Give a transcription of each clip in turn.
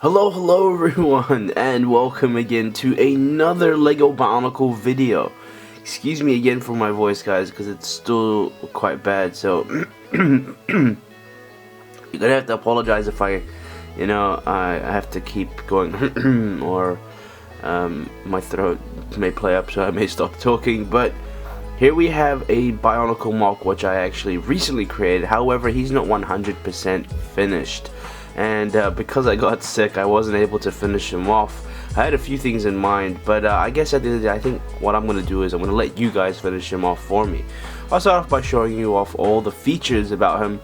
Hello everyone, and welcome again to another Lego Bionicle video. Excuse me again for my voice, guys, because it's still quite bad, so you're gonna have to apologize if I have to keep going or my throat may play up, so I may stop talking. But here we have a Bionicle Moc, which I actually recently created. However, he's not 100% finished. And because I got sick, I wasn't able to finish him off. I had a few things in mind, but I guess at the end of the day, I think what I'm going to do is I'm going to let you guys finish him off for me. I'll start off by showing you off all the features about him.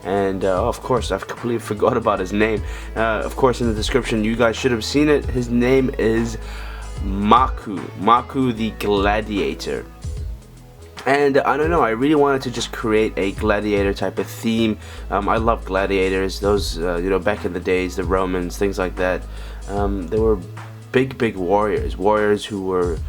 And of course, I've completely forgot about his name. Of course, in the description, you guys should have seen it. His name is Maku The Gladiator. And I don't know, I really wanted to just create a gladiator type of theme. I love gladiators, those, back in the days, the Romans, things like that. They were big warriors who were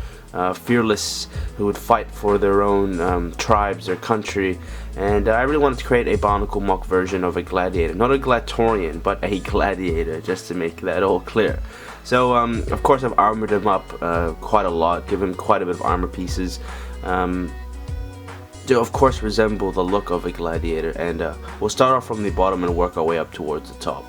fearless, who would fight for their own tribes, their country. And I really wanted to create a Bionicle Moc version of a gladiator. Not a gladiatorian, but a gladiator, just to make that all clear. So, of course, I've armored him up quite a lot, given him quite a bit of armor pieces. To of course resemble the look of a gladiator, and we'll start off from the bottom and work our way up towards the top.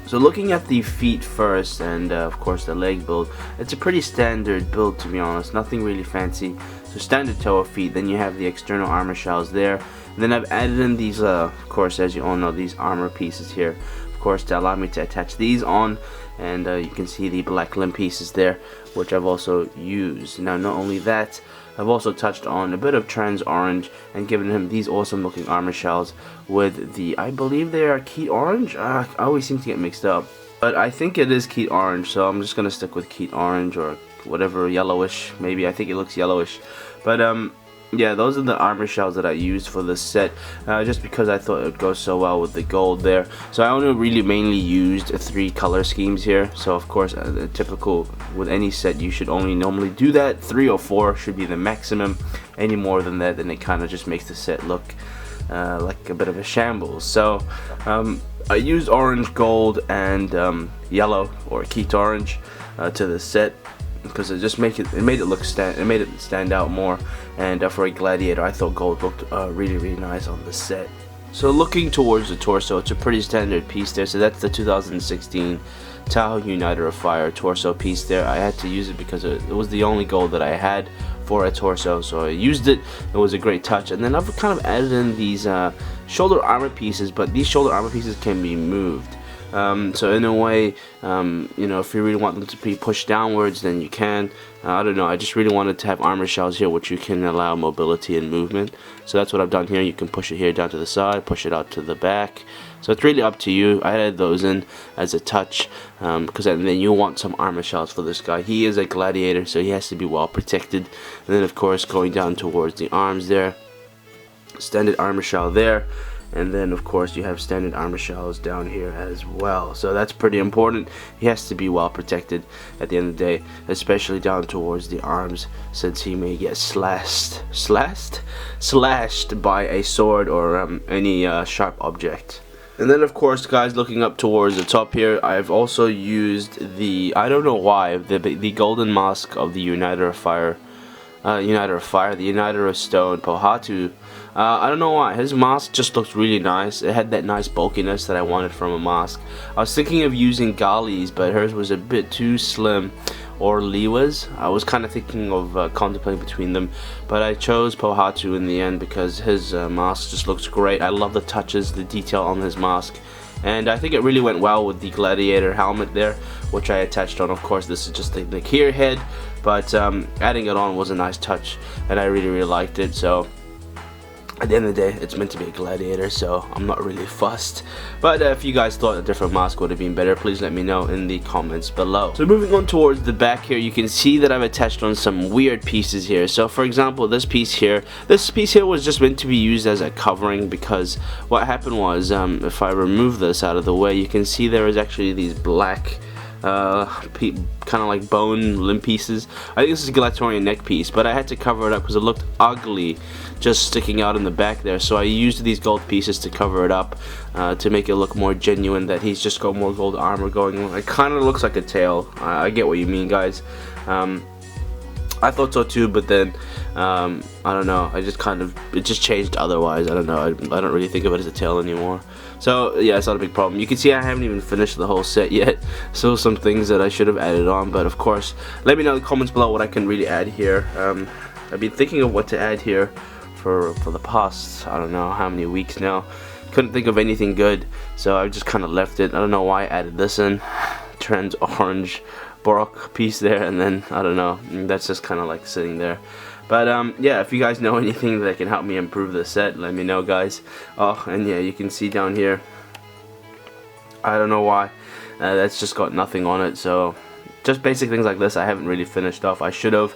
So looking at the feet first, and of course the leg build, it's a pretty standard build, to be honest, nothing really fancy. So standard toe of feet, then you have the external armor shells there, and then I've added in these of course, as you all know, these armor pieces here, of course, to allow me to attach these on. And you can see the black limb pieces there, which I've also used. Now, not only that, I've also touched on a bit of trans orange and given him these awesome looking armor shells with the, I believe they are Keat orange. I always seem to get mixed up, but I think it is Keat orange, so I'm just gonna stick with Keat orange or whatever, yellowish maybe. I think it looks yellowish, but yeah, those are the armor shells that I used for this set, just because I thought it would go so well with the gold there. So I only really mainly used 3 color schemes here. So of course, typical with any set, you should only normally do that. 3 or 4 should be the maximum. Any more than that, then it kind of just makes the set look like a bit of a shambles. So I used orange, gold, and yellow or Keat orange to the set, because it just made it stand out more. And for a gladiator, I thought gold looked really nice on the set. So looking towards the torso, it's a pretty standard piece there. So that's the 2016 Tahoe Uniter of Fire torso piece there. I had to use it because it was the only gold that I had for a torso, so I used it. It was a great touch. And then I've kind of added in these shoulder armor pieces, but these shoulder armor pieces can be moved. So in a way, if you really want them to be pushed downwards, then you can. I don't know, I just really wanted to have armor shells here which you can allow mobility and movement. So that's what I've done here. You can push it here down to the side, push it out to the back. So it's really up to you. I added those in as a touch, because then you want some armor shells for this guy. He is a gladiator, so he has to be well protected. And then of course going down towards the arms there, standard armor shell there. And then of course you have standard armor shells down here as well. So that's pretty important. He has to be well protected at the end of the day, especially down towards the arms, since he may get slashed by a sword or any sharp object. And then of course, guys, looking up towards the top here, I've also used the, I don't know why, the golden mask of the Uniter of Fire, the Uniter of Stone, Pohatu. I don't know why, his mask just looks really nice. It had that nice bulkiness that I wanted from a mask. I was thinking of using Gali's, but hers was a bit too slim, or Liwa's. I was kind of thinking of contemplating between them, but I chose Pohatu in the end because his mask just looks great. I love the touches, the detail on his mask. And I think it really went well with the gladiator helmet there, which I attached on. Of course, this is just the gear head, but adding it on was a nice touch, and I really liked it. So at the end of the day, it's meant to be a gladiator, so I'm not really fussed. But if you guys thought a different mask would have been better, please let me know in the comments below. So moving on towards the back here, you can see that I've attached on some weird pieces here. So for example, this piece here was just meant to be used as a covering, because what happened was, if I remove this out of the way, you can see there is actually these black kind of like bone limb pieces. I think this is a Gladiatorian neck piece, but I had to cover it up because it looked ugly just sticking out in the back there, so I used these gold pieces to cover it up to make it look more genuine, that he's just got more gold armor going on. It kind of looks like a tail. I get what you mean, guys. I thought so too, but then I don't know, it just changed otherwise. I don't know, I don't really think of it as a tail anymore. So yeah, it's not a big problem. You can see I haven't even finished the whole set yet, so some things that I should have added on, but of course let me know in the comments below what I can really add here. I've been thinking of what to add here for the past, I don't know how many weeks now. Couldn't think of anything good, so I just kind of left it. I don't know why I added this in, trans orange Borok piece there, and then I don't know, that's just kind of like sitting there. But yeah, if you guys know anything that can help me improve the set, let me know, guys. Oh, and yeah, you can see down here, I don't know why, that's just got nothing on it. So just basic things like this I haven't really finished off. I should have,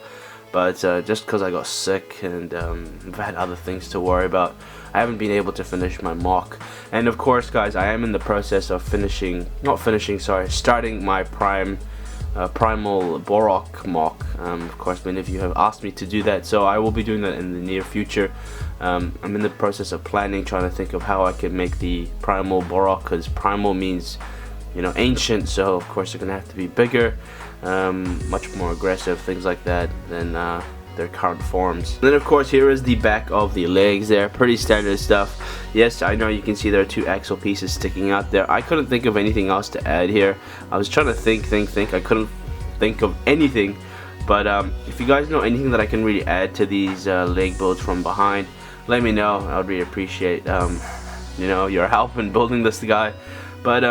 but just because I got sick and I've had other things to worry about, I haven't been able to finish my mock. And of course, guys, I am in the process of starting my primal Bionicle Moc. Of course, many of you have asked me to do that, so I will be doing that in the near future. I'm in the process of planning, trying to think of how I can make the primal Bionicle, because primal means, you know, ancient, so of course they're gonna have to be bigger, much more aggressive, things like that than their current forms. And then of course here is the back of the legs there, pretty standard stuff. Yes, I know you can see there are two axle pieces sticking out there. I couldn't think of anything else to add here. I was trying to think, I couldn't think of anything. But if you guys know anything that I can really add to these leg builds from behind, let me know. I would really appreciate you know, your help in building this guy. But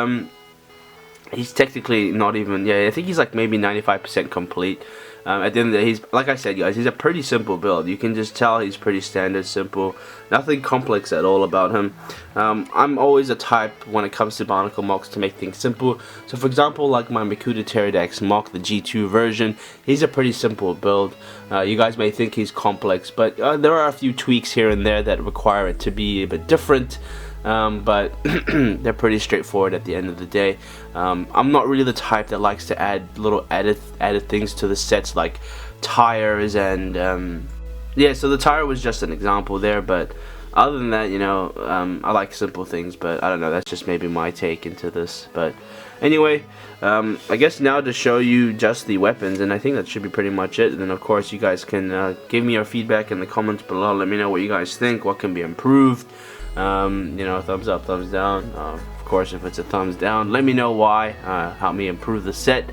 he's technically not even, yeah, I think he's like maybe 95% complete. At the end of the day, he's, like I said, guys, he's a pretty simple build. You can just tell he's pretty standard, simple, nothing complex at all about him. I'm always a type when it comes to Bionicle Mocs to make things simple. So for example, like my Maku The Moc, the G2 version, he's a pretty simple build. You guys may think he's complex, but there are a few tweaks here and there that require it to be a bit different. But they're pretty straightforward at the end of the day. I'm not really the type that likes to add little added things to the sets, like tires and yeah, so the tire was just an example there, but other than that, you know, I like simple things, but I don't know, that's just maybe my take into this. But anyway, I guess now to show you just the weapons, and I think that should be pretty much it. And then of course you guys can give me your feedback in the comments below. Let me know what you guys think, what can be improved. You know, thumbs up, thumbs down. Of course, if it's a thumbs down, let me know why. Help me improve the set.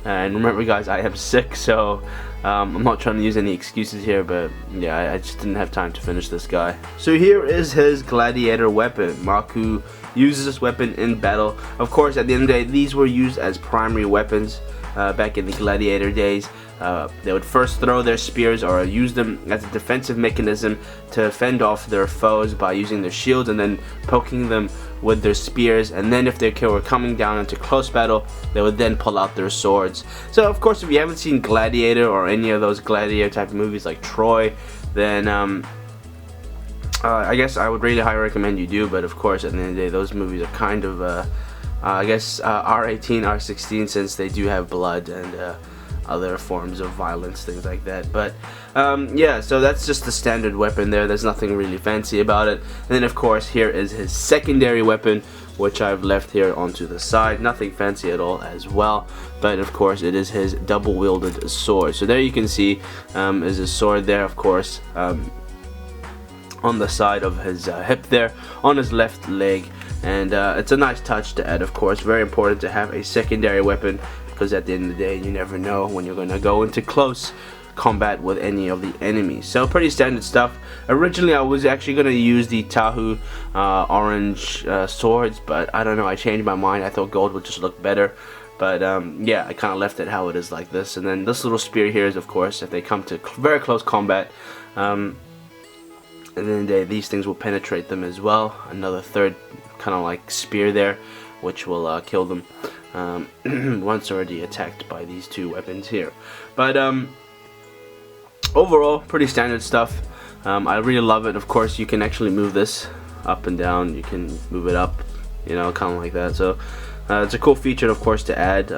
And remember, guys, I am sick, so I'm not trying to use any excuses here, but yeah, I just didn't have time to finish this guy. So here is his gladiator weapon. Maku uses this weapon in battle. Of course, at the end of the day, these were used as primary weapons back in the gladiator days. They would first throw their spears or use them as a defensive mechanism to fend off their foes by using their shields and then poking them with their spears, and then if they were coming down into close battle, they would then pull out their swords. So of course, if you haven't seen Gladiator or any of those gladiator type of movies like Troy, then I guess I would really highly recommend you do. But of course, at the end of the day, those movies are kind of I guess R18, R16, since they do have blood and other forms of violence, things like that. But yeah, so that's just the standard weapon there. There's nothing really fancy about it. And then of course here is his secondary weapon, which I've left here onto the side. Nothing fancy at all as well, but of course it is his double wielded sword. So there you can see is his sword there, of course, on the side of his hip there, on his left leg. And it's a nice touch to add, of course. Very important to have a secondary weapon, because at the end of the day, you never know when you're going to go into close combat with any of the enemies. So pretty standard stuff. Originally I was actually going to use the Tahu orange swords, but I don't know, I changed my mind. I thought gold would just look better. But yeah, I kind of left it how it is like this. And then this little spear here is, of course, if they come to very close combat, and then these things will penetrate them as well. Another third kind of like spear there, which will kill them once already attacked by these two weapons here. But overall, pretty standard stuff. I really love it. Of course, you can actually move this up and down. You can move it up, you know, kind of like that. So It's a cool feature, of course, to add.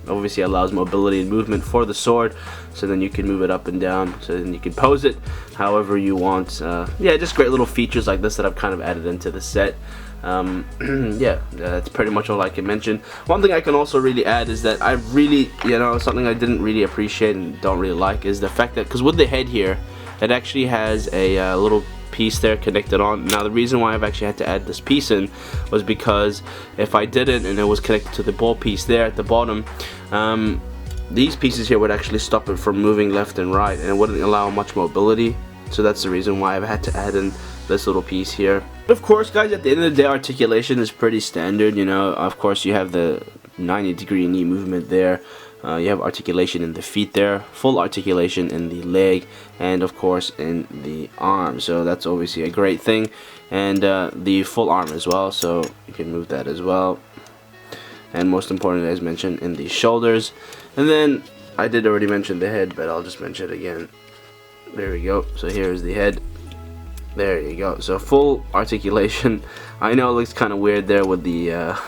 Obviously allows mobility and movement for the sword, so then you can move it up and down, so then you can pose it however you want. Yeah, just great little features like this that I've kind of added into the set. Yeah, that's pretty much all I can mention. One thing I can also really add is that I really, you know, something I didn't really appreciate and don't really like is the fact that, because with the head here, it actually has a little piece there connected on. Now the reason why I've actually had to add this piece in was because if I didn't and it was connected to the ball piece there at the bottom, these pieces here would actually stop it from moving left and right, and it wouldn't allow much mobility. So that's the reason why I've had to add in this little piece here. But of course, guys, at the end of the day, articulation is pretty standard. You know, of course you have the 90-degree knee movement there. You have articulation in the feet there, full articulation in the leg, and of course in the arm. So that's obviously a great thing. And the full arm as well, so you can move that as well. And most importantly, as mentioned, in the shoulders. And then I did already mention the head, but I'll just mention it again. There we go. So here's the head. There you go. So full articulation. I know it looks kind of weird there with the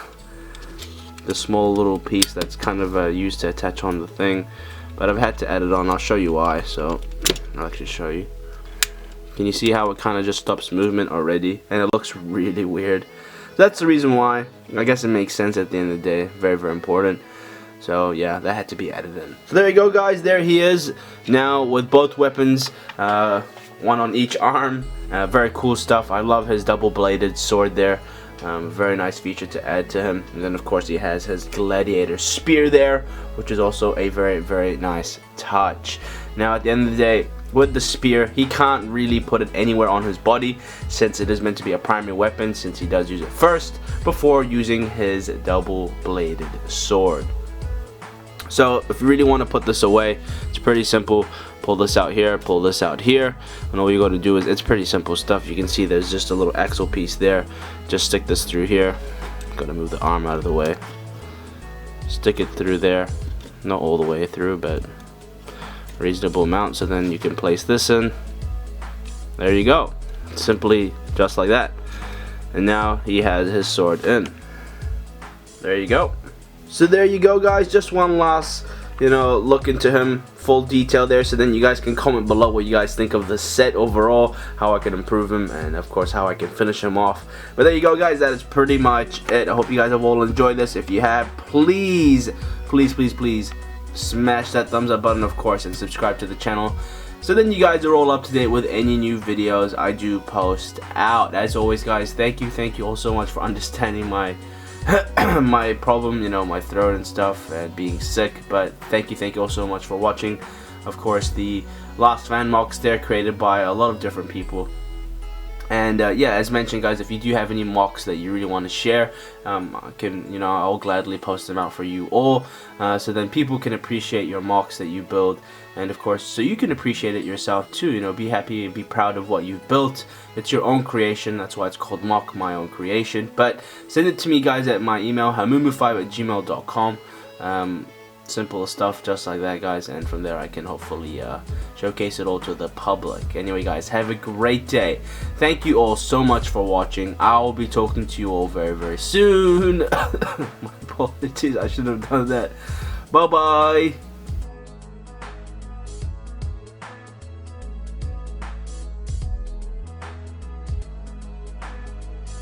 small little piece that's kind of used to attach on the thing, but I've had to add it on. I'll show you why. So I'll actually show you. Can you see how it kind of just stops movement already, and it looks really weird? That's the reason why. I guess it makes sense at the end of the day. Very, very important. So yeah, that had to be added in. So there you go, guys. There he is now with both weapons, one on each arm. Very cool stuff. I love his double-bladed sword there. Very nice feature to add to him. And then of course he has his gladiator spear there, which is also a very, very nice touch. Now at the end of the day, with the spear, he can't really put it anywhere on his body, since it is meant to be a primary weapon, since he does use it first before using his double-bladed sword. So if you really want to put this away, it's pretty simple. Pull this out here, pull this out here, and all you got to do is, it's pretty simple stuff. You can see there's just a little axle piece there. Just stick this through here. Gotta move the arm out of the way. Stick it through there, not all the way through, but reasonable amount. So then you can place this in. There you go, simply just like that. And now he has his sword in. There you go. So there you go, guys. Just one last, you know, look into him, full detail there, so then you guys can comment below what you guys think of the set overall, how I can improve him, and of course how I can finish him off. But there you go, guys. That is pretty much it. I hope you guys have all enjoyed this. If you have, please smash that thumbs up button, of course, and subscribe to the channel, so then you guys are all up to date with any new videos I do post out. As always, guys, thank you all so much for understanding my my problem, you know, my throat and stuff, and being sick. But thank you all so much for watching. Of course, the last fan mocks there created by a lot of different people. And yeah, as mentioned, guys, if you do have any mocks that you really want to share, I'll gladly post them out for you all, so then people can appreciate your mocks that you build, and of course, so you can appreciate it yourself too. You know, be happy and be proud of what you've built. It's your own creation. That's why it's called Mock, my own creation. But send it to me, guys, at my email, hamoomoo5@gmail.com. Simple stuff just like that, guys, and from there I can hopefully showcase it all to the public. Anyway, guys, have a great day. Thank you all so much for watching. I will be talking to you all very soon. My apologies, I should have done that. Bye bye.